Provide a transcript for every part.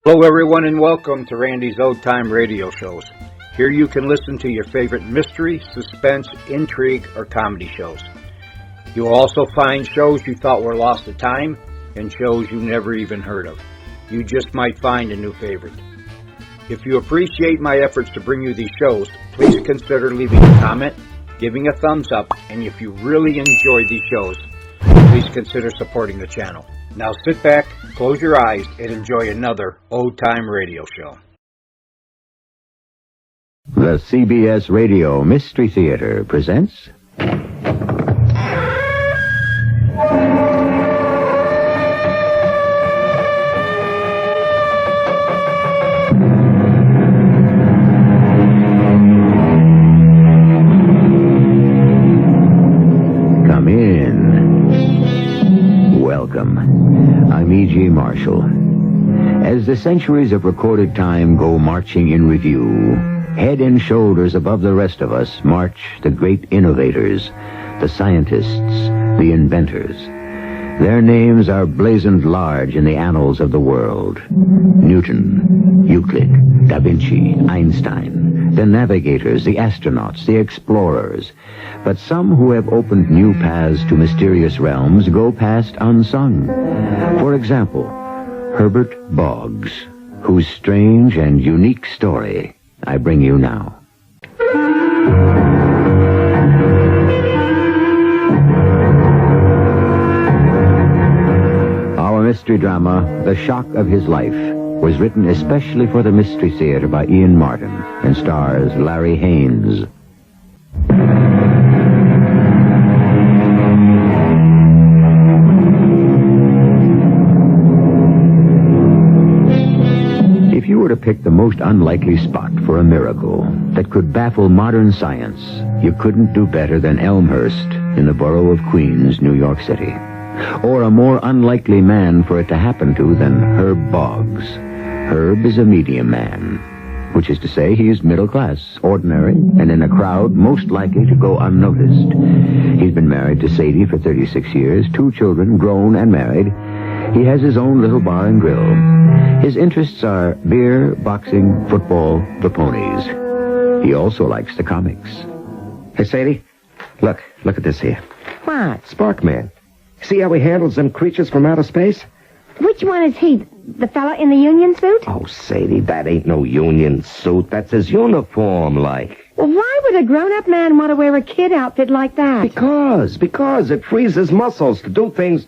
Hello everyone and welcome to Randy's Old Time Radio Shows. Here you can listen to your favorite mystery, suspense, intrigue, or comedy shows. You'll also find shows you thought were lost to time and shows you never even heard of. You just might find a new favorite. If you appreciate my efforts to bring you these shows, please consider leaving a comment, giving a thumbs up, and if you really enjoy these shows, please consider supporting the channel. Now sit back, close your eyes, and enjoy another old-time radio show. The CBS Radio Mystery Theater presents... Come in. Welcome. I'm E.G. Marshall. As the centuries of recorded time go marching in review, head and shoulders above the rest of us march the great innovators, the scientists, the inventors. Their names are blazoned large in the annals of the world. Newton, Euclid, Da Vinci, Einstein, the navigators, the astronauts, the explorers. But some who have opened new paths to mysterious realms go past unsung. For example, Herbert Boggs, whose strange and unique story I bring you now. Our mystery drama, The Shock of His Life, was written especially for the Mystery Theater by Ian Martin and stars Larry Haynes. If you were to pick the most unlikely spot for a miracle that could baffle modern science, you couldn't do better than Elmhurst in the borough of Queens, New York City. Or a more unlikely man for it to happen to than Herb Boggs. Herb is a medium man, which is to say he is middle class, ordinary, and in a crowd most likely to go unnoticed. He's been married to Sadie for 36 years, 2 children, grown and married. He has his own little bar and grill. His interests are beer, boxing, football, the ponies. He also likes the comics. Hey, Sadie, look at this here. What? Sparkman. See how he handles them creatures from outer space? Which one is he? The fella in the union suit? Oh, Sadie, that ain't no union suit. That's his uniform, like. Well, why would a grown-up man want to wear a kid outfit like that? Because it frees his muscles to do things...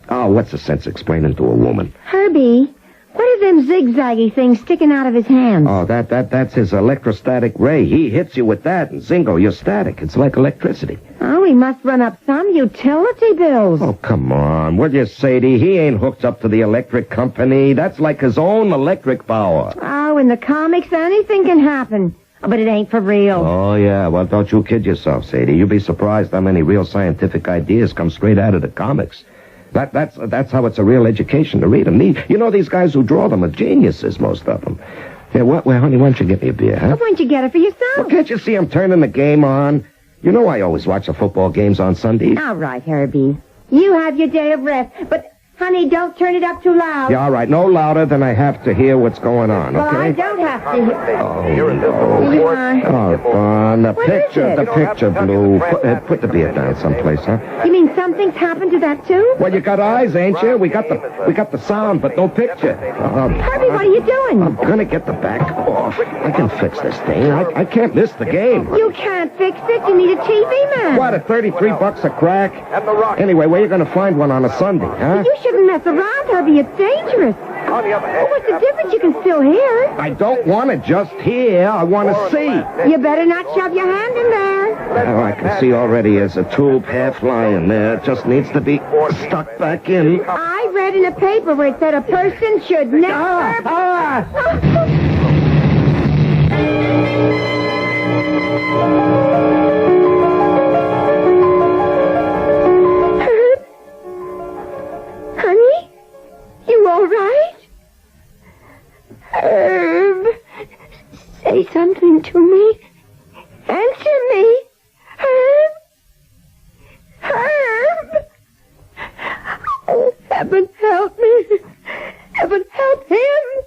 Oh, what's the sense explaining to a woman? Herbie, what are them zigzaggy things sticking out of his hands? Oh, that's his electrostatic ray. He hits you with that, and zingo, you're static. It's like electricity. Oh, he must run up some utility bills. Oh, come on. Will you, Sadie? He ain't hooked up to the electric company. That's like his own electric power. Oh, in the comics, anything can happen. But it ain't for real. Oh, yeah. Well, don't you kid yourself, Sadie. You'd be surprised how many real scientific ideas come straight out of the comics. That's how it's a real education to read them. You know, these guys who draw them are geniuses, most of them. Yeah, well, honey, why don't you get me a beer, huh? Why don't you get it for yourself? Well, can't you see I'm turning the game on? You know I always watch the football games on Sundays. All right, Herbie. You have your day of rest, but... Honey, don't turn it up too loud. Yeah, all right. No louder than I have to hear what's going on, okay? Well, I don't have to hear... Oh, no. Oh, Vaughn, the picture, Blue. Put the beer down someplace, huh? You mean something's happened to that, too? Well, you got eyes, ain't you? We got the sound, but no picture. Herbie, what are you doing? I'm gonna get the back off. I can fix this thing. I can't miss the game. You can't fix it. You need a TV man. What, at $33 a crack? Anyway, where you gonna find one on a Sunday, huh? You shouldn't mess around, Herbie. It's dangerous. Well, what's the difference? You can still hear. I don't want to just hear. I want to see. You better not shove your hand in there. Oh, I can see already as a tube half lying there. It just needs to be stuck back in. I read in a paper where it said a person should never... All right? Herb, say something to me. Answer me. Herb? Herb? Oh, heaven help me. Heaven help him.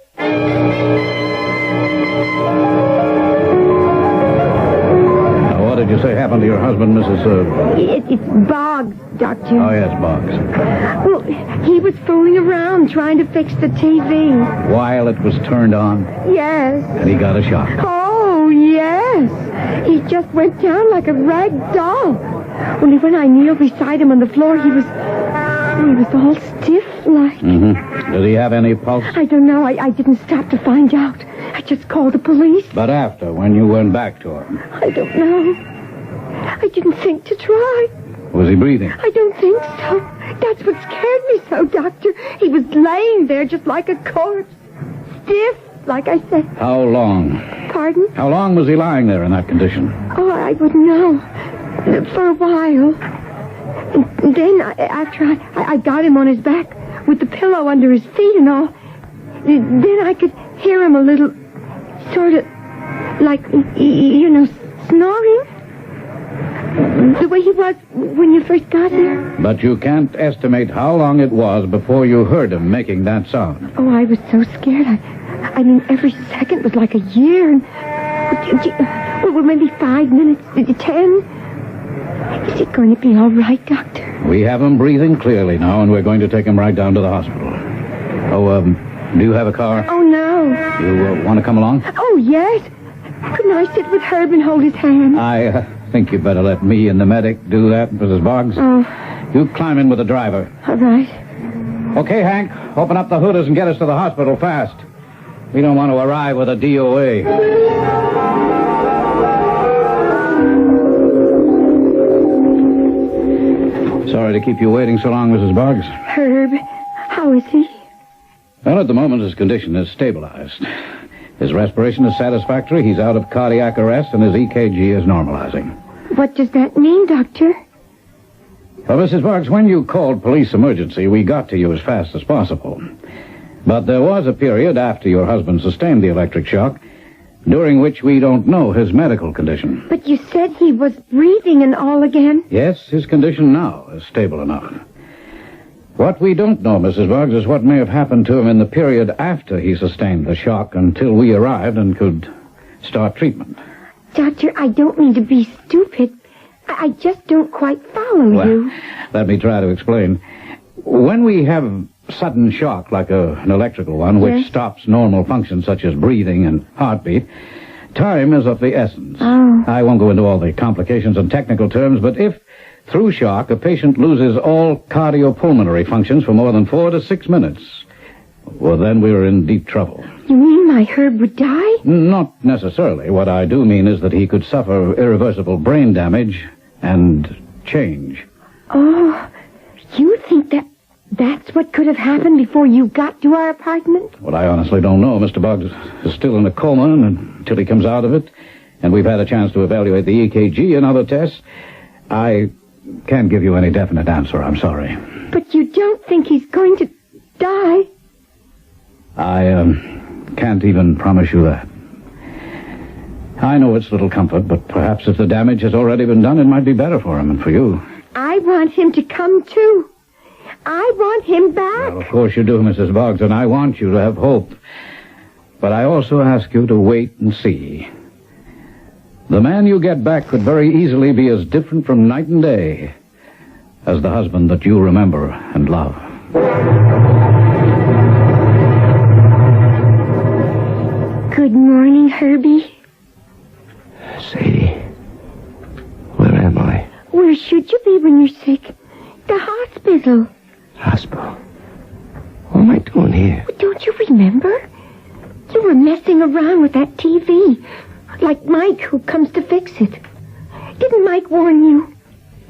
say happened to your husband, Mrs. It's Boggs, Doctor. Oh, yes, Boggs. Well, he was fooling around trying to fix the TV. While it was turned on? Yes. And he got a shock? Oh, yes. He just went down like a rag doll. Only when I kneeled beside him on the floor, he was all stiff-like. Mm-hmm. Did he have any pulse? I don't know. I didn't stop to find out. I just called the police. But after, when you went back to him? I don't know. I didn't think to try. Was he breathing? I don't think so. That's what scared me so, Doctor. He was laying there just like a corpse. Stiff, like I said. How long? Pardon? How long was he lying there in that condition? Oh, I wouldn't know. For a while. And then, after I got him on his back with the pillow under his feet and all, then I could hear him a little, sort of, like, snoring. The way he was when you first got here. But you can't estimate how long it was before you heard him making that sound. Oh, I was so scared. I mean, every second was like a year. Well, maybe 5 minutes, 10. Is he going to be all right, Doctor? We have him breathing clearly now, and we're going to take him right down to the hospital. Oh, do you have a car? Oh, no. You want to come along? Oh, yes. Couldn't I sit with Herb and hold his hand? I think you better let me and the medic do that, Mrs. Boggs. Oh. You climb in with the driver. All right. Okay, Hank, open up the hooders and get us to the hospital fast. We don't want to arrive with a DOA. Sorry to keep you waiting so long, Mrs. Boggs. Herb, how is he? Well, at the moment, his condition is stabilized. His respiration is satisfactory, he's out of cardiac arrest, and his EKG is normalizing. What does that mean, Doctor? Well, Mrs. Boggs, when you called police emergency, we got to you as fast as possible. But there was a period after your husband sustained the electric shock, during which we don't know his medical condition. But you said he was breathing and all again. Yes, his condition now is stable enough. What we don't know, Mrs. Boggs, is what may have happened to him in the period after he sustained the shock until we arrived and could start treatment. Doctor, I don't mean to be stupid. I just don't quite follow you. Let me try to explain. When we have sudden shock, like an electrical one, which stops normal functions such as breathing and heartbeat, time is of the essence. Oh. I won't go into all the complications and technical terms, but if, through shock, a patient loses all cardiopulmonary functions for more than 4 to 6 minutes, well, then we're in deep trouble. You mean my Herb would die? Not necessarily. What I do mean is that he could suffer irreversible brain damage and change. Oh, you think that's what could have happened before you got to our apartment? Well, I honestly don't know. Mr. Boggs is still in a coma until he comes out of it, and we've had a chance to evaluate the EKG and other tests. I can't give you any definite answer, I'm sorry. But you don't think he's going to die? I can't even promise you that. I know it's little comfort, but perhaps if the damage has already been done, it might be better for him and for you. I want him to come too. I want him back. Well, of course you do, Mrs. Boggs, and I want you to have hope. But I also ask you to wait and see. The man you get back could very easily be as different from night and day as the husband that you remember and love. Good morning, Herbie. Sadie, where am I? Where should you be when you're sick? The hospital. Hospital. What am I doing here? Don't you remember? You were messing around with that TV. Like Mike, who comes to fix it. Didn't Mike warn you?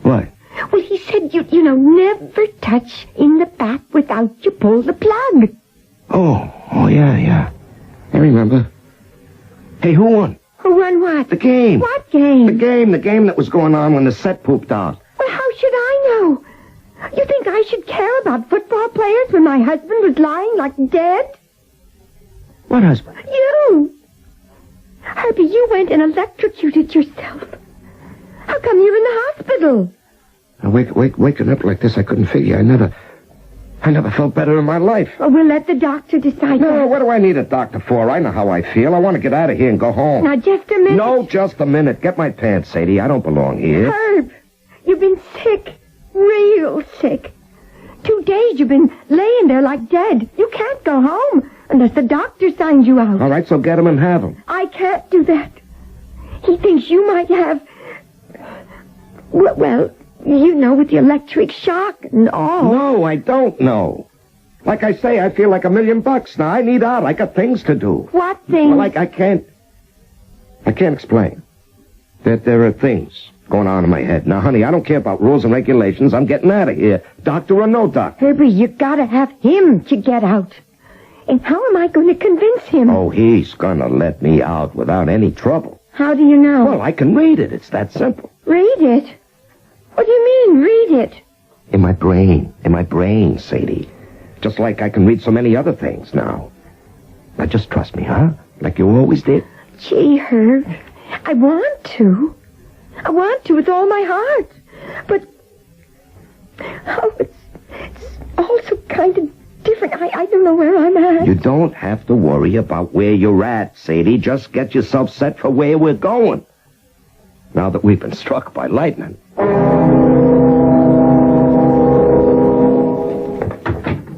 What? Well, he said you never touch in the back without you pull the plug. Oh, yeah. I remember. Hey, who won? Who won what? The game. What game? The game that was going on when the set pooped out. Well, how should I know? You think I should care about football players when my husband was lying like dead? What husband? You. Herbie, you went and electrocuted yourself. How come you're in the hospital? Waking up like this, I couldn't figure. I never felt better in my life. Well, we'll let the doctor decide No, that. what do I need a doctor for? I know how I feel. I want to get out of here and go home. Now, just a minute. No, just a minute. Get my pants, Sadie. I don't belong here. Herb, you've been sick. Real sick. 2 days you've been laying there like dead. You can't go home unless the doctor signs you out. All right, so get him and have him. I can't do that. He thinks you might have... Well, you know, with the electric shock and all. No, I don't know. Like I say, I feel like $1 million now. I need out. I got things to do. What things? Well, I can't explain. There are things going on in my head. Now, honey, I don't care about rules and regulations. I'm getting out of here. Doctor or no doctor. Herbie, you gotta have him to get out. And how am I going to convince him? Oh, he's gonna let me out without any trouble. How do you know? Well, I can read it. It's that simple. Read it? What do you mean, read it? In my brain, Sadie. Just like I can read so many other things now. Now, just trust me, huh? Like you always did. Gee, Herb, I want to. I want to with all my heart. But, it's also kind of different. I don't know where I'm at. You don't have to worry about where you're at, Sadie. Just get yourself set for where we're going. Now that we've been struck by lightning.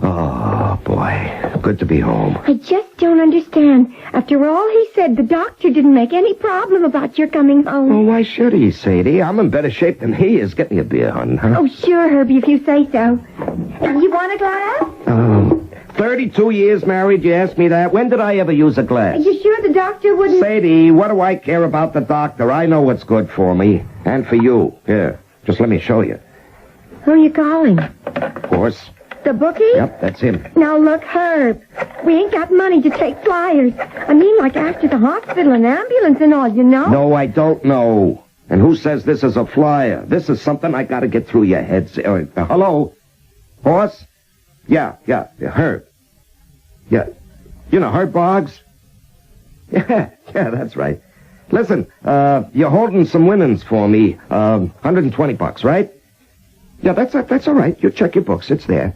Oh, boy. Good to be home. I just don't understand. After all he said, the doctor didn't make any problem about your coming home. Oh, why should he, Sadie? I'm in better shape than he is. Get me a beer, hon. Huh? Oh, sure, Herbie, if you say so. You want a glass? 32 years married, you asked me that. When did I ever use a glass? Are you sure the doctor wouldn't... Sadie, what do I care about the doctor? I know what's good for me. And for you. Here, just let me show you. Who are you calling? Of course. The bookie? Yep, that's him. Now, look, Herb, we ain't got money to take flyers. I mean, like after the hospital and ambulance and all, you know? No, I don't know. And who says this is a flyer? This is something I gotta get through your heads. Hello? Boss? Yeah, Herb. Yeah. You know, Herb Boggs? Yeah, that's right. Listen, you're holding some winnings for me. $120, right? Yeah, that's all right. You check your books. It's there.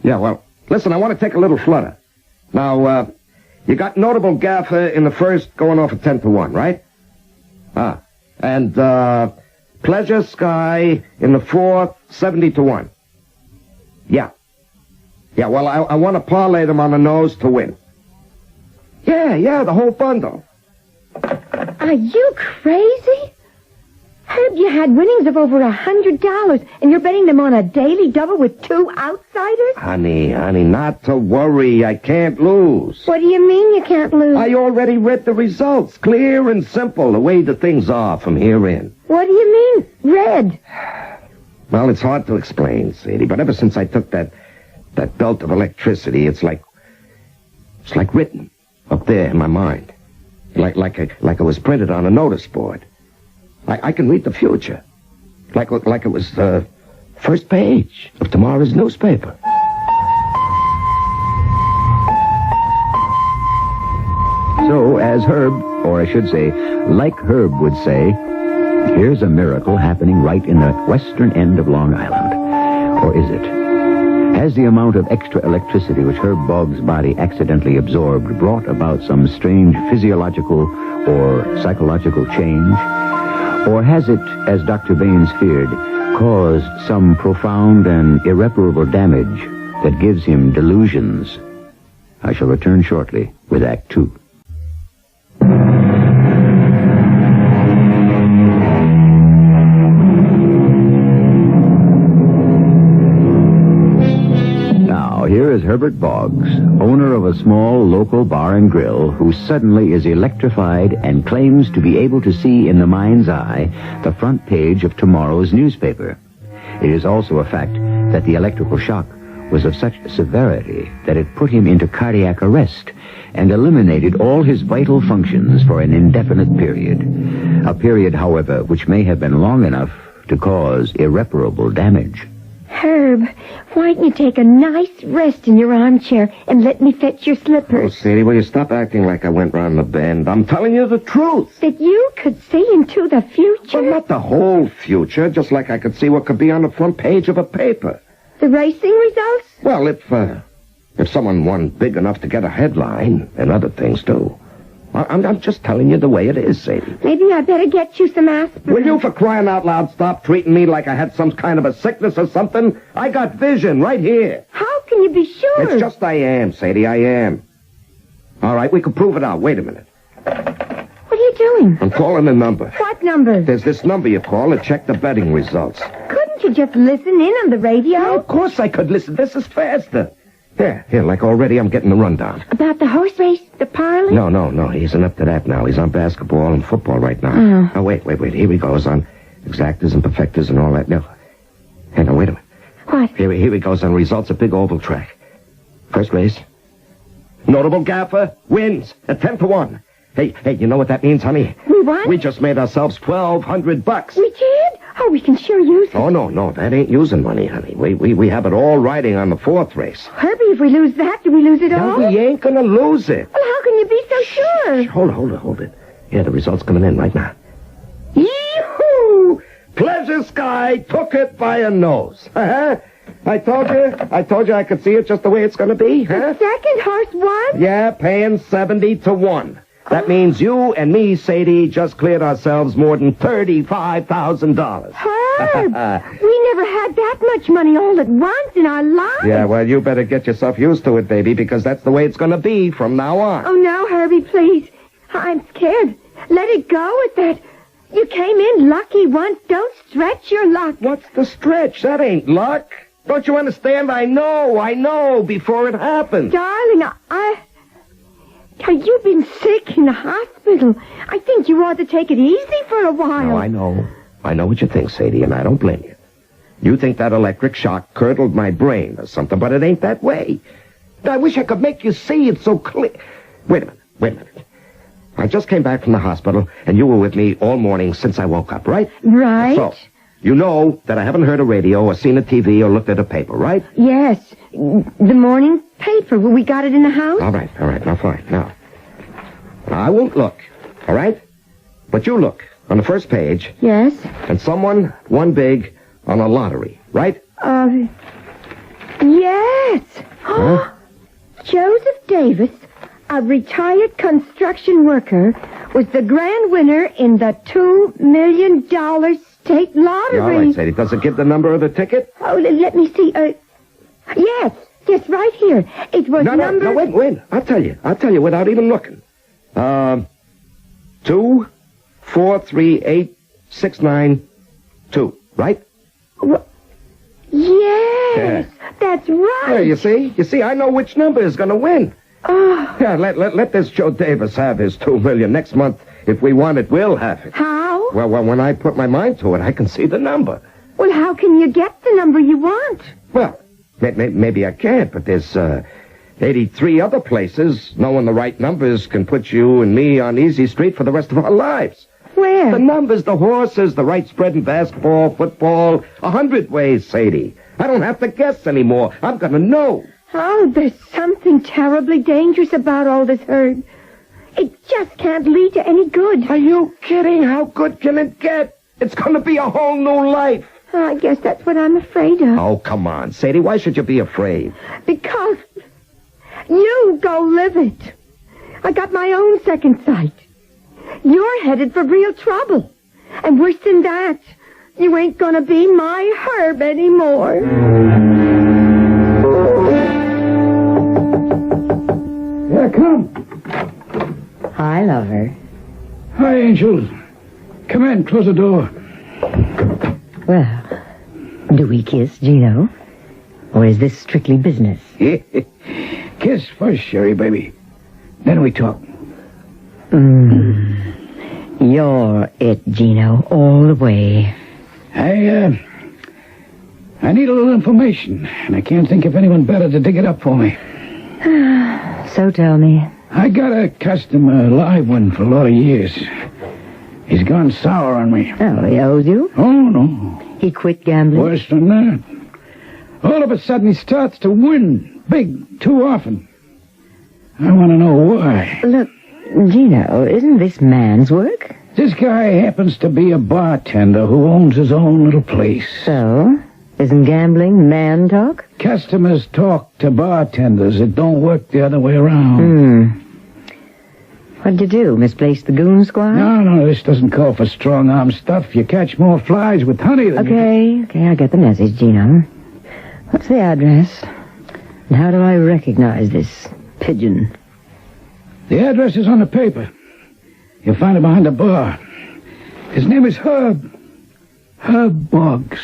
Yeah, well, listen, I want to take a little flutter. Now, you got Notable Gaffer in the first going off at 10 to 1, right? And, Pleasure Sky in the fourth, 70 to 1. Yeah. Yeah, well, I want to parlay them on the nose to win. Yeah, the whole bundle. Are you crazy? Herb, you had winnings of over $100, and you're betting them on a daily double with 2 outsiders? Honey, not to worry. I can't lose. What do you mean you can't lose? I already read the results. Clear and simple, the way the things are from here in. What do you mean, red? Well, it's hard to explain, Sadie, but ever since I took that belt of electricity, it's like written up there in my mind. Like it was printed on a notice board. I can read the future. Like it was the first page of tomorrow's newspaper. So, as Herb, or I should say, like Herb would say, here's a miracle happening right in the western end of Long Island. Or is it? Has the amount of extra electricity which Herb Boggs' body accidentally absorbed brought about some strange physiological or psychological change? Or has it, as Dr. Baines feared, caused some profound and irreparable damage that gives him delusions? I shall return shortly with Act 2. Here is Herbert Boggs, owner of a small local bar and grill, who suddenly is electrified and claims to be able to see in the mind's eye the front page of tomorrow's newspaper. It is also a fact that the electrical shock was of such severity that it put him into cardiac arrest and eliminated all his vital functions for an indefinite period. A period, however, which may have been long enough to cause irreparable damage. Herb, why don't you take a nice rest in your armchair and let me fetch your Oh, slippers? Sadie, will you stop acting like I went round the bend? I'm telling you the truth. That you could see into the future? Well, not the whole future, just like I could see what could be on the front page of a paper. The racing results? Well, if someone won big enough to get a headline, and other things, too. I'm just telling you the way it is, Sadie. Maybe I better get you some aspirin. Will you, for crying out loud, stop treating me like I had some kind of a sickness or something? I got vision right here. How can you be sure? It's just I am, Sadie, I am. All right, we can prove it out. Wait a minute. What are you doing? I'm calling a number. What number? There's this number you call to check the betting results. Couldn't you just listen in on the radio? No, of course I could listen. This is faster. Here, like already I'm getting the rundown. About the horse race, the parlay? No, he isn't up to that now. He's on basketball and football right now. Oh, wait. Here he goes on exactors and perfectors and all that. No, hang on, wait a minute. What? Here he goes on results of big oval track. First race. Notable gaffer wins at 10-1. Hey, you know what that means, honey? We what? We just made ourselves $1,200. We did? Oh, we can sure use it. Oh, no, that ain't using money, honey. We have it all riding on the fourth race. Herbie, if we lose that, do we lose it all? No, we ain't gonna lose it. Well, how can you be so sure? Hold it. Yeah, the results coming in right now. Yee-hoo! Pleasure Sky took it by a nose. I told you I could see it just the way it's gonna be, huh? The second horse won? Yeah, paying 70-1. That means you and me, Sadie, just cleared ourselves more than $35,000. Herb, we never had that much money all at once in our lives. Yeah, well, you better get yourself used to it, baby, because that's the way it's going to be from now on. Oh, no, Herbie, please. I'm scared. Let it go at that. You came in lucky once. Don't stretch your luck. What's the stretch? That ain't luck. Don't you understand? I know, before it happens. Darling, you've been sick in the hospital. I think you ought to take it easy for a while. No, I know. I know what you think, Sadie, and I don't blame you. You think that electric shock curdled my brain or something, but it ain't that way. I wish I could make you see it so clear. Wait a minute. I just came back from the hospital, and you were with me all morning since I woke up, right? Right. So, you know that I haven't heard a radio or seen a TV or looked at a paper, right? Yes. The morning paper. We got it in the house? All right. Now, fine. Now, I won't look, all right? But you look on the first page. Yes. And someone won big on a lottery, right? Yes. Huh? Joseph Davis, a retired construction worker, was the grand winner in the $2 million state lottery. All right, Sadie. Does it give the number of the ticket? Oh, let me see. Yes, right here. It was No, wait. I'll tell you without even looking. 2, 4, 3, 8, 6, 9, 2, right? Yes, that's right. There, you see, I know which number is going to win. Oh. Yeah, let this Joe Davis have his $2 million. Next month, if we want it, we'll have it. How? Well, when I put my mind to it, I can see the number. Well, how can you get the number you want? Well, maybe I can't, but there's 83 other places. Knowing the right numbers can put you and me on easy street for the rest of our lives. Where? The numbers, the horses, the right spread in basketball, football, 100 ways, Sadie. I don't have to guess anymore. I'm going to know. Oh, there's something terribly dangerous about all this, Herb. It just can't lead to any good. Are you kidding? How good can it get? It's going to be a whole new life. I guess that's what I'm afraid of. Oh, come on, Sadie. Why should you be afraid? Because you go live it. I got my own second sight. You're headed for real trouble. And worse than that, you ain't gonna be my Herb anymore. Yeah, come. Hi, lover. Hi, Angel. Come in, close the door. Well, do we kiss, Gino? Or is this strictly business? Kiss first, Sherry, baby. Then we talk. You're it, Gino, all the way. I need a little information, and I can't think of anyone better to dig it up for me. So tell me. I got a customer, a live one, for a lot of years. He's gone sour on me. Oh, he owes you? Oh, no. He quit gambling? Worse than that. All of a sudden, he starts to win big too often. I want to know why. Look, Gino, isn't this man's work? This guy happens to be a bartender who owns his own little place. So? Isn't gambling man talk? Customers talk to bartenders. It don't work the other way around. What'd you do? Misplace the goon squad? No, this doesn't call for strong-arm stuff. You catch more flies with honey than Okay, I get the message, Gino. What's the address? And how do I recognize this pigeon? The address is on the paper. You'll find it behind the bar. His name is Herb. Herb Boggs.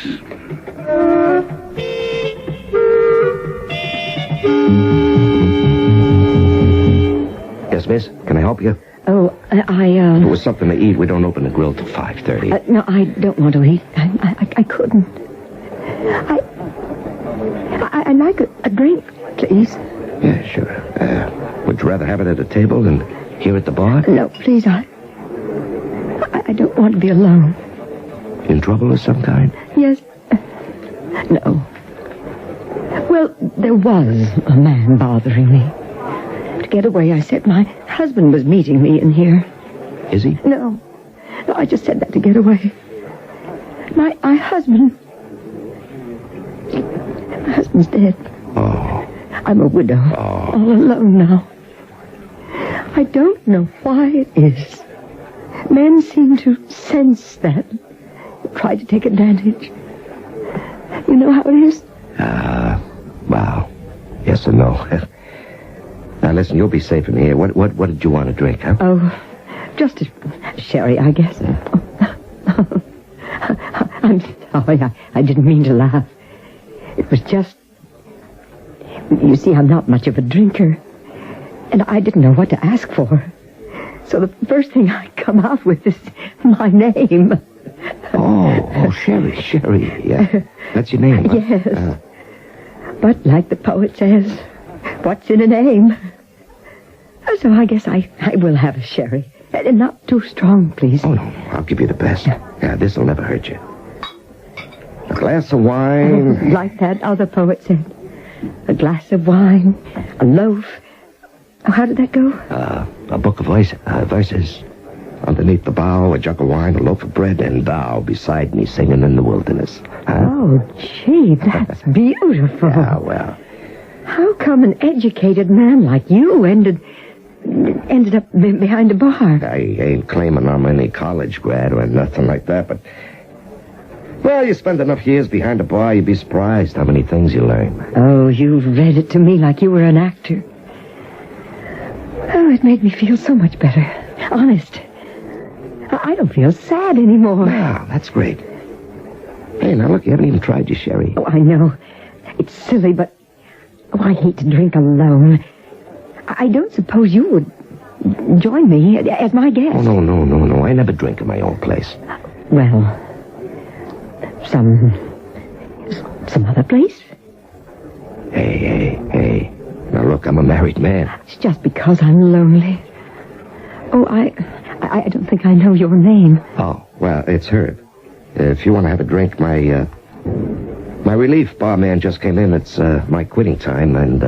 Yes, miss? Can I help you? Oh, If it was something to eat, we don't open the grill till 5:30. No, I don't want to eat. I couldn't. I'd like a drink, please. Yeah, sure. Would you rather have it at a table than here at the bar? No, please, I don't want to be alone. In trouble of some kind? Yes. No. Well, there was a man bothering me. To get away, I said my husband was meeting me in here. Is he? No, I just said that to get away. My husband... My husband's dead. Oh. I'm a widow. Oh. All alone now. I don't know why it is. Men seem to sense that. Try to take advantage. You know how it is? Well, yes and no. Now, listen, you'll be safe in here. What did you want to drink, huh? Oh, just a sherry, I guess. I'm sorry. I didn't mean to laugh. It was just... You see, I'm not much of a drinker. And I didn't know what to ask for. So the first thing I come out with is my name. Oh, Sherry, yeah. That's your name, huh? Yes. But like the poet says, what's in a name? So I guess I will have a sherry. And not too strong, please. Oh, no, I'll give you the best. Yeah, this'll never hurt you. A glass of wine. Like that other poet said. A glass of wine, a loaf. Oh, how did that go? A book of verses. Underneath the bough, a jug of wine, a loaf of bread, and thou beside me singing in the wilderness. Huh? Oh, gee, that's beautiful. Yeah, well. How come an educated man like you ended up behind a bar? I ain't claiming I'm any college grad or nothing like that, but... Well, you spend enough years behind a bar, you'd be surprised how many things you learn. Oh, you've read it to me like you were an actor. Oh, it made me feel so much better. Honest. I don't feel sad anymore. Wow, that's great. Hey, now look, you haven't even tried your sherry. Oh, I know. It's silly, but... Oh, I hate to drink alone. I don't suppose you would join me as my guest. Oh, no. I never drink in my own place. Well, some other place? Hey. Now, look, I'm a married man. It's just because I'm lonely. Oh, I don't think I know your name. Oh, well, it's Herb. If you want to have a drink, my relief barman just came in. It's my quitting time, and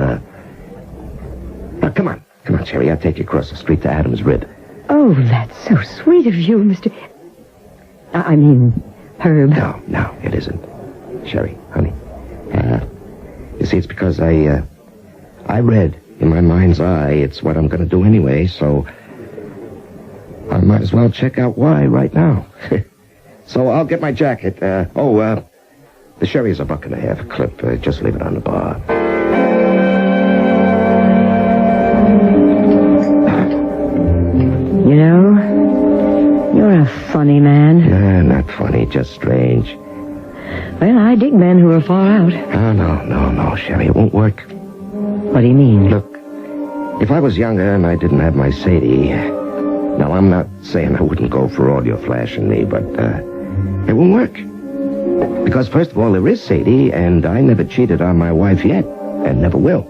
come on, Sherry. I'll take you across the street to Adam's Rib. Oh, that's so sweet of you, Mr. I mean, Herb. No, it isn't. Sherry, honey. You see, it's because I read in my mind's eye it's what I'm going to do anyway, so I might as well check out why right now. So I'll get my jacket. The sherry's $1.50 a clip. Just leave it on the bar. You know, you're a funny man. Nah, not funny, just strange. Well, I dig men who are far out. Oh, no, Sherry, it won't work. What do you mean? Look, if I was younger and I didn't have my Sadie... Now, I'm not saying I wouldn't go for all your flashing me, but it won't work. Because, first of all, there is Sadie, and I never cheated on my wife yet, and never will.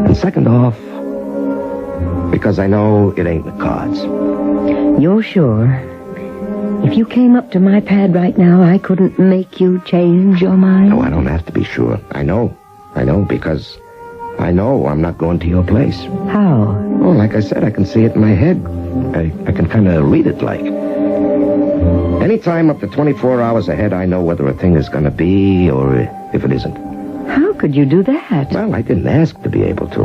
And second off, because I know it ain't the cards. You're sure? If you came up to my pad right now, I couldn't make you change your mind? No, I don't have to be sure. I know, because I know I'm not going to your place. How? Oh, like I said, I can see it in my head. I can kind of read it like. Anytime up to 24 hours ahead, I know whether a thing is going to be or if it isn't. How could you do that? Well, I didn't ask to be able to.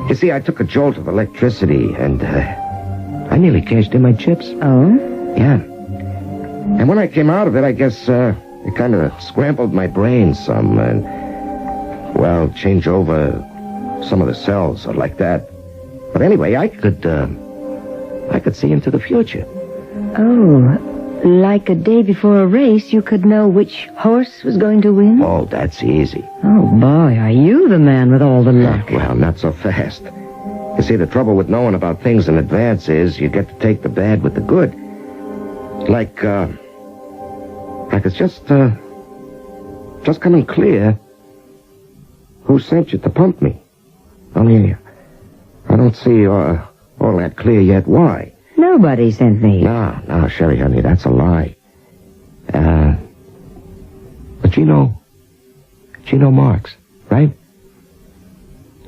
You see, I took a jolt of electricity, and I nearly cashed in my chips. Oh? Yeah. And when I came out of it, I guess it kind of scrambled my brain some, and, well, change over some of the cells or like that. But anyway, I could see into the future. Oh, like a day before a race, you could know which horse was going to win? Oh, that's easy. Oh, boy, are you the man with all the luck? Well, not so fast. You see, the trouble with knowing about things in advance is you get to take the bad with the good. Like it's just coming clear who sent you to pump me. Only, I don't see all that clear yet why. Nobody sent me. No, Sherry, honey, that's a lie. But Gino Marks, right?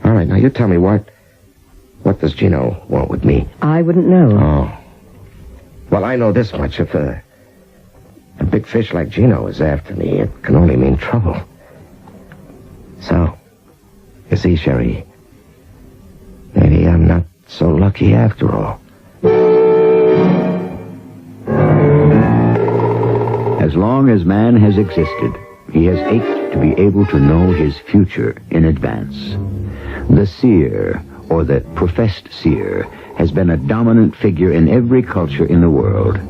All right, now you tell me what does Gino want with me? I wouldn't know. Oh. Well, I know this much. If a big fish like Gino is after me, it can only mean trouble. So, you see, Sherry, maybe I'm not so lucky after all. As long as man has existed, he has ached to be able to know his future in advance. The seer, or the professed seer, has been a dominant figure in every culture in the world.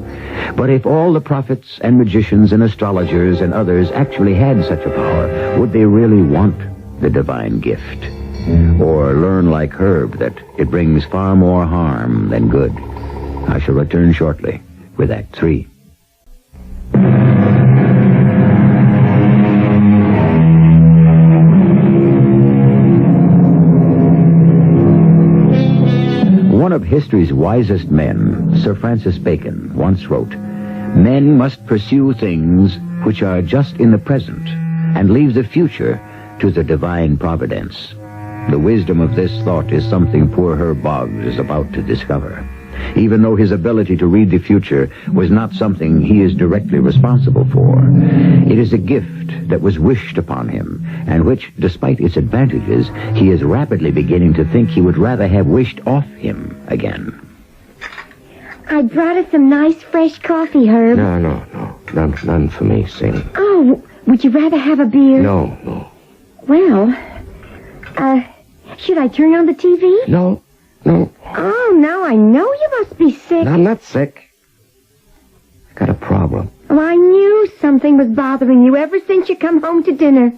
But if all the prophets and magicians and astrologers and others actually had such a power, would they really want the divine gift? Or learn like Herb that it brings far more harm than good? I shall return shortly with Act 3. One of history's wisest men, Sir Francis Bacon, once wrote, "Men must pursue things which are just in the present, and leave the future to the divine providence." The wisdom of this thought is something poor Herb Boggs is about to discover. Even though his ability to read the future was not something he is directly responsible for, it is a gift that was wished upon him, and which, despite its advantages, he is rapidly beginning to think he would rather have wished off him again. I brought us some nice fresh coffee, Herb. No. None for me, Sadie. Oh, would you rather have a beer? No. Well, should I turn on the TV? No. Oh, now I know you must be sick. No, I'm not sick. I got a problem. Well, I knew something was bothering you ever since you come home to dinner.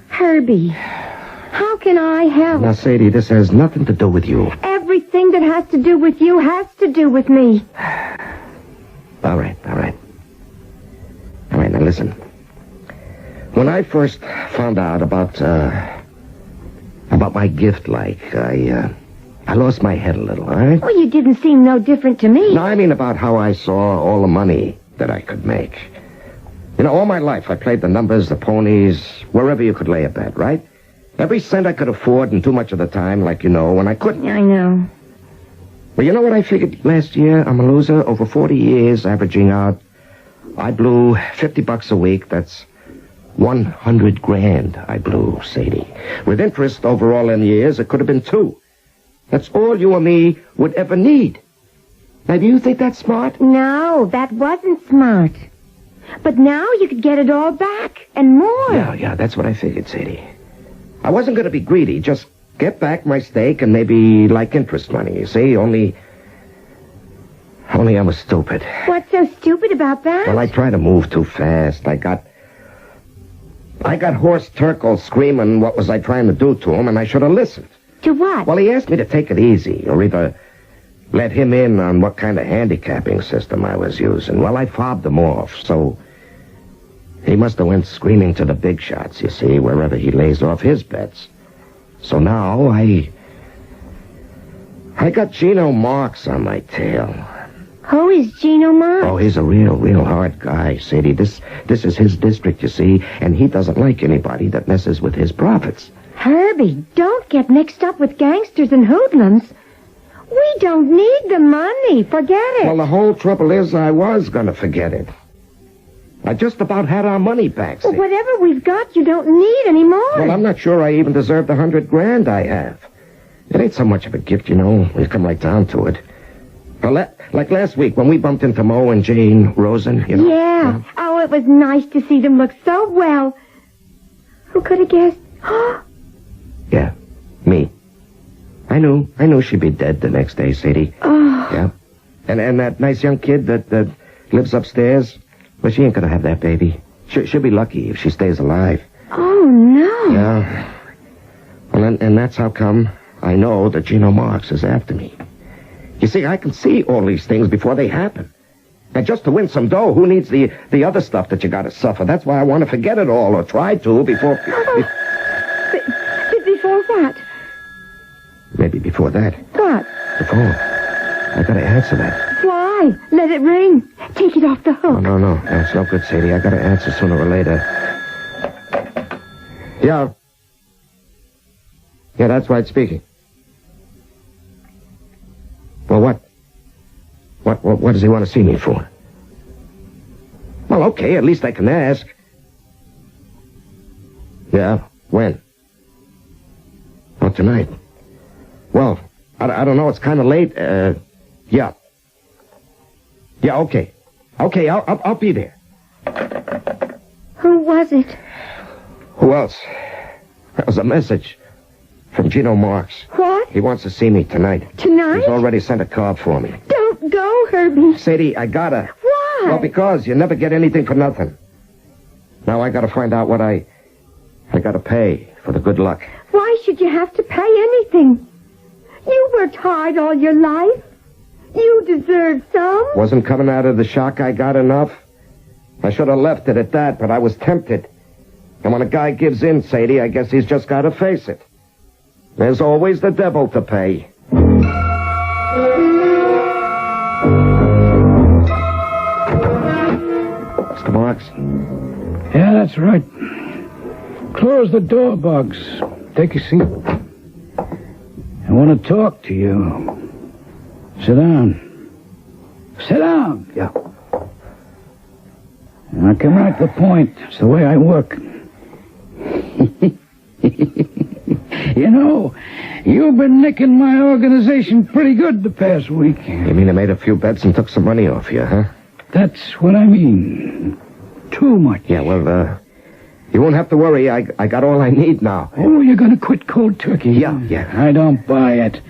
Herbie, how can I help? Now, Sadie, this has nothing to do with you. Everything that has to do with you has to do with me. All right, now listen. When I first found out about my gift, I lost my head a little, all right? Well, you didn't seem no different to me. No, I mean about how I saw all the money that I could make. You know, all my life I played the numbers, the ponies, wherever you could lay a bet, right? Every cent I could afford, and too much of the time, like you know, when I couldn't. I know. Well, you know what I figured last year? I'm a loser. Over 40 years, averaging out, I blew $50 a week. That's $100,000 I blew, Sadie. With interest over all in years, it could have been $2. That's all you or me would ever need. Now, do you think that's smart? No, that wasn't smart. But now you could get it all back, and more. Yeah, that's what I figured, Sadie. I wasn't going to be greedy, just get back my stake and maybe like interest money, you see? Only I was stupid. What's so stupid about that? Well, I tried to move too fast. I got Horst Turkle screaming what was I trying to do to him, and I should have listened. To what? Well, he asked me to take it easy, or either let him in on what kind of handicapping system I was using. Well, I fobbed him off, so he must have went screaming to the big shots, you see, wherever he lays off his bets. So now I got Gino Marks on my tail. Who is Gino Marks? Oh, he's a real hard guy, Sadie. This is his district, you see, and he doesn't like anybody that messes with his profits. Herbie, don't get mixed up with gangsters and hoodlums. We don't need the money. Forget it. Well, the whole trouble is I was going to forget it. I just about had our money back, Well, see? whatever we've got, you don't need anymore. Well, I'm not sure I even deserve the $100,000 I have. It ain't so much of a gift, you know. We come right down to it. Well, like last week when we bumped into Mo and Jane Rosen, you know. Yeah. Oh, it was nice to see them look so well. Who could have guessed? Yeah, me. I knew she'd be dead the next day, Sadie. Oh. Yeah. And that nice young kid that lives upstairs, well, she ain't gonna have that baby. She'll be lucky if she stays alive. Oh, no. Yeah. Well, and that's how come I know that Gino Marks is after me. You see, I can see all these things before they happen. And just to win some dough, who needs the other stuff that you gotta suffer? That's why I want to forget it all, or try to, before... Before what? Maybe before that. What? The phone. I gotta answer that. Why? Let it ring. Take it off the hook. No, it's no good, Sadie. I gotta answer sooner or later. Yeah. Yeah, that's right, speaking. Well, what does he want to see me for? Well, okay, at least I can ask. Yeah, when? Oh, tonight. Well, I don't know, it's kind of late. Yeah. Yeah, okay. Okay, I'll be there. Who was it? Who else? That was a message from Gino Marks. What? He wants to see me tonight. Tonight? He's already sent a card for me. Don't go, Herbie. Sadie, I gotta. Why? Well, because you never get anything for nothing. Now I gotta find out what I gotta pay for the good luck. Why should you have to pay anything? You worked hard all your life. You deserve some. Wasn't coming out of the shock I got enough? I should have left it at that, but I was tempted. And when a guy gives in, Sadie, I guess he's just gotta face it. There's always the devil to pay. Mr. Marks? Yeah, that's right. Close the door, Bugs. Take a seat. I want to talk to you. Sit down. Sit down. Yeah. I'll come right to the point. It's the way I work. You know, you've been nicking my organization pretty good the past week. You mean I made a few bets and took some money off you, huh? That's what I mean. Too much. Yeah, well, you won't have to worry. I got all I need now. Oh, you're going to quit cold turkey? Yeah. I don't buy it.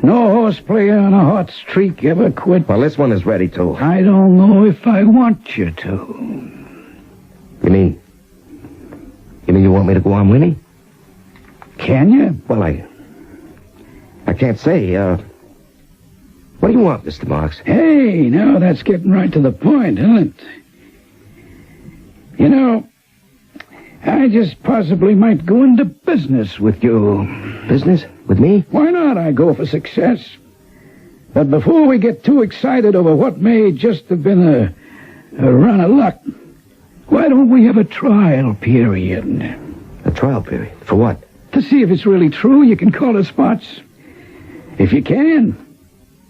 No horseplayer on a hot streak ever quit. Well, this one is ready, too. I don't know if I want you to. You mean you want me to go on winning? Can you? Well, I can't say. What do you want, Mr. Marks? Hey, now that's getting right to the point, isn't it? You know, I just possibly might go into business with you. Business? With me? Why not? I go for success. But before we get too excited over what may just have been a run of luck, why don't we have a trial period? A trial period? For what? To see if it's really true you can call the spots. If you can,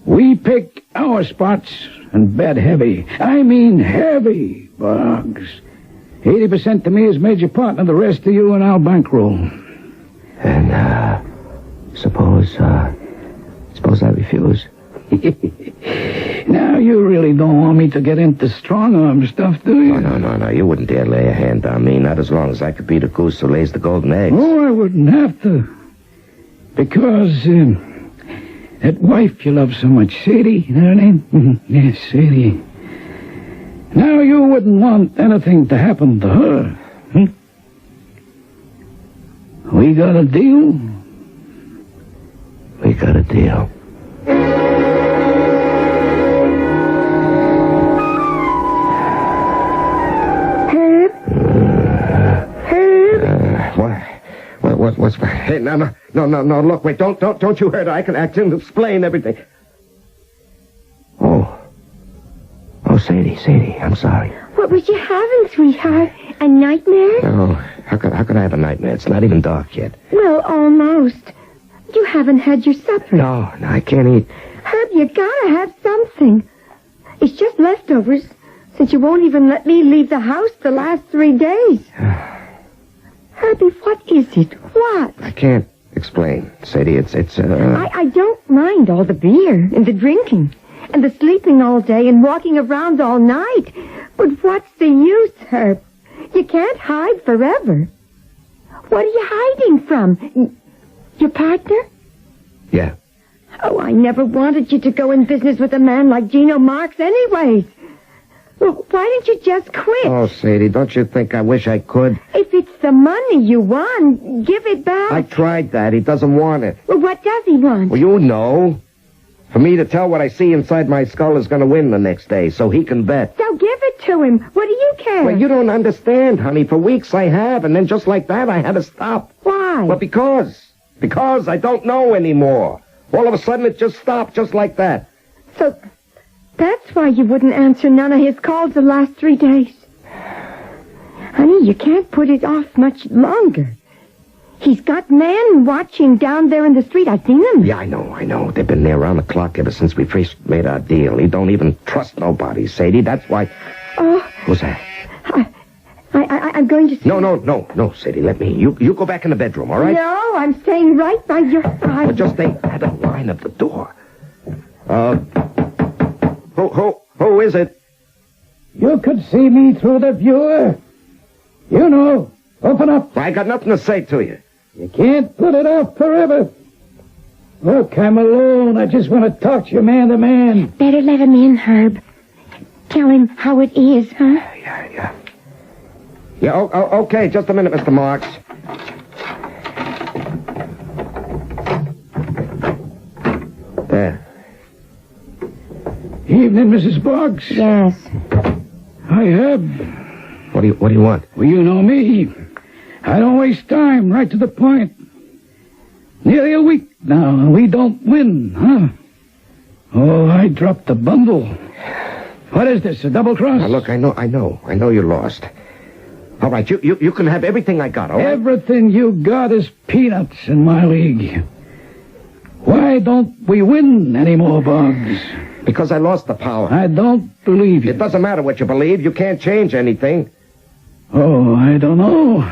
we pick our spots and bet heavy. I mean heavy, Bugs. 80% to me as major partner, the rest to you, and I'll bankroll. And, suppose I refuse. Now, you really don't want me to get into strong-arm stuff, do you? No. You wouldn't dare lay a hand on me, not as long as I could be the goose who lays the golden eggs. Oh, I wouldn't have to. Because, that wife you love so much, Sadie, you know her name? Yes, Sadie. Now, you wouldn't want anything to happen to her. We got a deal? We got a deal. What's... Hey, no, look, wait, don't you hurt her. I can explain everything. Oh, Sadie, I'm sorry. What was you having, sweetheart? A nightmare? No, how could I have a nightmare? It's not even dark yet. Well, almost. You haven't had your supper. No, I can't eat. you gotta have something. It's just leftovers, since you won't even let me leave the house the last 3 days. Herbie, what is it? What? I can't explain, Sadie. It's I don't mind all the beer and the drinking and the sleeping all day and walking around all night. But what's the use, Herb? You can't hide forever. What are you hiding from? Your partner? Yeah. Oh, I never wanted you to go in business with a man like Gino Marks anyways. Well, why didn't you just quit? Oh, Sadie, don't you think I wish I could? If it's the money you won, give it back. I tried that. He doesn't want it. Well, what does he want? Well, you know. For me to tell what I see inside my skull is going to win the next day, so he can bet. So give it to him. What do you care? Well, you don't understand, honey. For weeks I have, and then just like that, I had to stop. Why? Well, because I don't know anymore. All of a sudden, it just stopped, just like that. So that's why you wouldn't answer none of his calls the last 3 days. Honey, you can't put it off much longer. He's got men watching down there in the street. I've seen them. Yeah, I know. They've been there around the clock ever since we first made our deal. He don't even trust nobody, Sadie. That's why... Oh. Who's that? I'm going to... No, Sadie, let me. You go back in the bedroom, all right? No, I'm staying right by your side. Well, just stay at the line of the door. Who is it? You could see me through the viewer. You know, open up. I got nothing to say to you. You can't put it off forever. Look, I'm alone. I just want to talk to you man to man. Better let him in, Herb. Tell him how it is, huh? Yeah, okay, just a minute, Mr. Marks. There. Evening, Mrs. Boggs. Yes. Hi, Herb. What do you want? Well, you know me. I don't waste time, right to the point. Nearly a week now, and we don't win, huh? Oh, I dropped the bundle. What is this, a double cross? Now, look, I know you lost. All right, you can have everything I got, all right? Everything you got is peanuts in my league. Why don't we win anymore, Boggs? Because I lost the power. I don't believe you. It doesn't matter what you believe. You can't change anything. Oh, I don't know.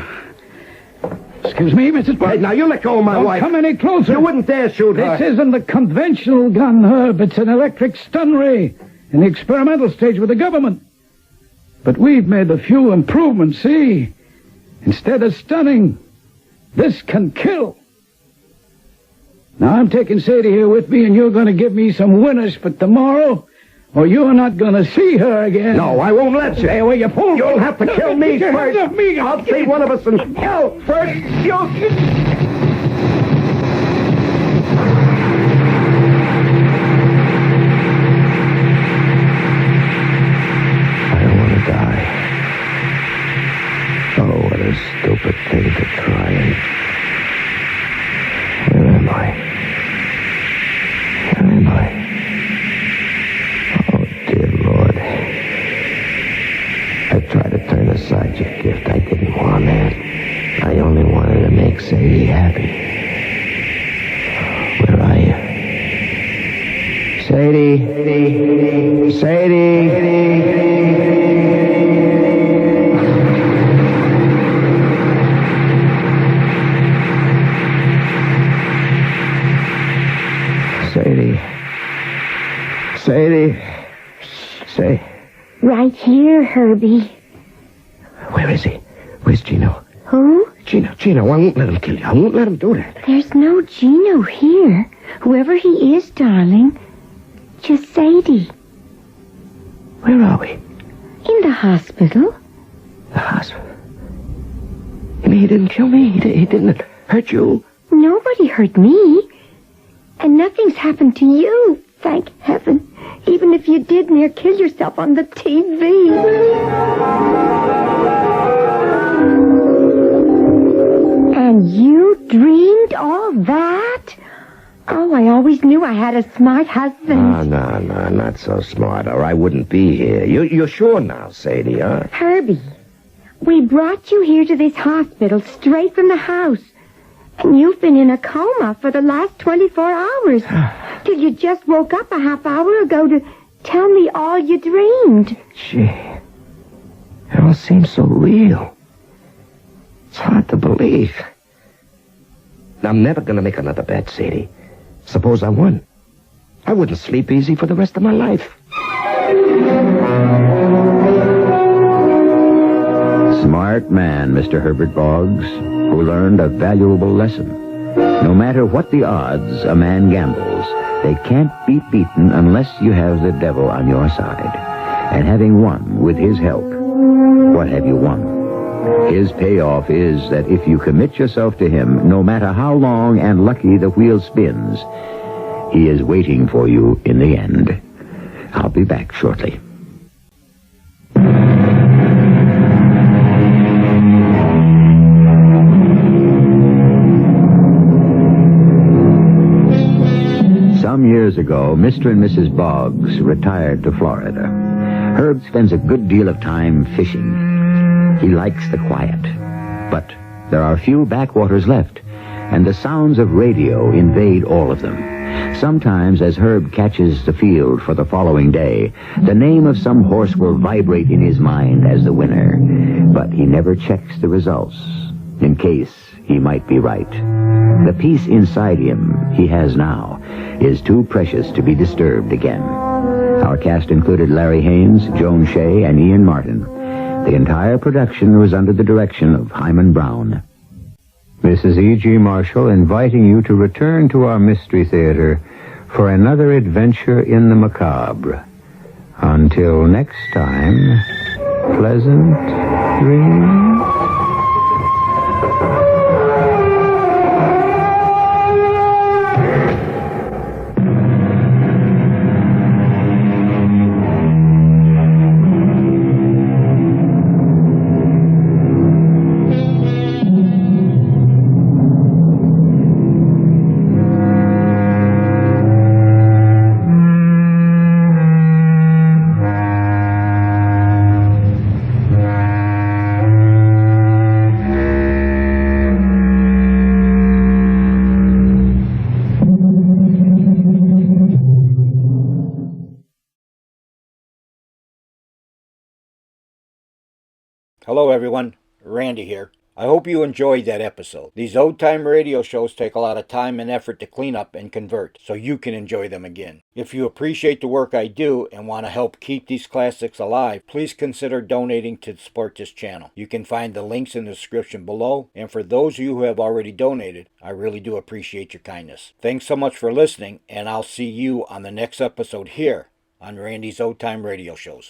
Excuse me, Mrs. Boggs. Hey, now you let go of my Don't wife. come any closer. You wouldn't dare shoot her. This isn't a conventional gun, Herb. It's an electric stun ray in the experimental stage with the government. But we've made a few improvements, see? Instead of stunning, this can kill. Now, I'm taking Sadie here with me, and you're going to give me some winners for tomorrow, or you're not going to see her again. No, I won't let you. Stay away, you fool. You'll have to kill me Get your first. hands off me. I'll see one of us and kill first. I don't want to die. Oh, what a stupid thing to try and... Where am I? Oh, dear Lord. I tried to turn aside your gift. I didn't want that. I only wanted to make Sadie happy. Where are you? Sadie. Sadie. Say. Right here, Herbie. Where is he? Where's Gino? Who? Gino, I won't let him kill you. I won't let him do that. There's no Gino here. Whoever he is, darling. Just Sadie. Where are we? In the hospital. The hospital? You mean he didn't kill me? He didn't hurt you? Nobody hurt me. And nothing's happened to you, thank heaven. Even if you did near kill yourself on the TV. And you dreamed all that? Oh, I always knew I had a smart husband. No, not so smart, or I wouldn't be here. You're sure now, Sadie, huh? Herbie, we brought you here to this hospital straight from the house. And you've been in a coma for the last 24 hours. till you just woke up a half hour ago to tell me all you dreamed. Gee, it all seems so real. It's hard to believe. I'm never going to make another bet, Sadie. Suppose I won. I wouldn't sleep easy for the rest of my life. Smart man, Mr. Herbert Boggs, who learned a valuable lesson. No matter what the odds a man gambles, they can't be beaten unless you have the devil on your side. And having won with his help, what have you won? His payoff is that if you commit yourself to him, no matter how long and lucky the wheel spins, he is waiting for you in the end. I'll be back shortly. Some years ago, Mr. and Mrs. Boggs retired to Florida. Herb spends a good deal of time fishing. He likes the quiet. But there are few backwaters left, and the sounds of radio invade all of them. Sometimes, as Herb catches the field for the following day, the name of some horse will vibrate in his mind as the winner. But he never checks the results, in case he might be right. The peace inside him he has now is too precious to be disturbed again. Our cast included Larry Haynes, Joan Shea, and Ian Martin. The entire production was under the direction of Hyman Brown. This is E.G. Marshall inviting you to return to our Mystery Theater for another adventure in the macabre. Until next time, pleasant dreams. Hello everyone, Randy here. I hope you enjoyed that episode. These old-time radio shows take a lot of time and effort to clean up and convert, so you can enjoy them again. If you appreciate the work I do and want to help keep these classics alive, please consider donating to support this channel. You can find the links in the description below, and for those of you who have already donated, I really do appreciate your kindness. Thanks so much for listening, and I'll see you on the next episode here on Randy's Old Time Radio Shows.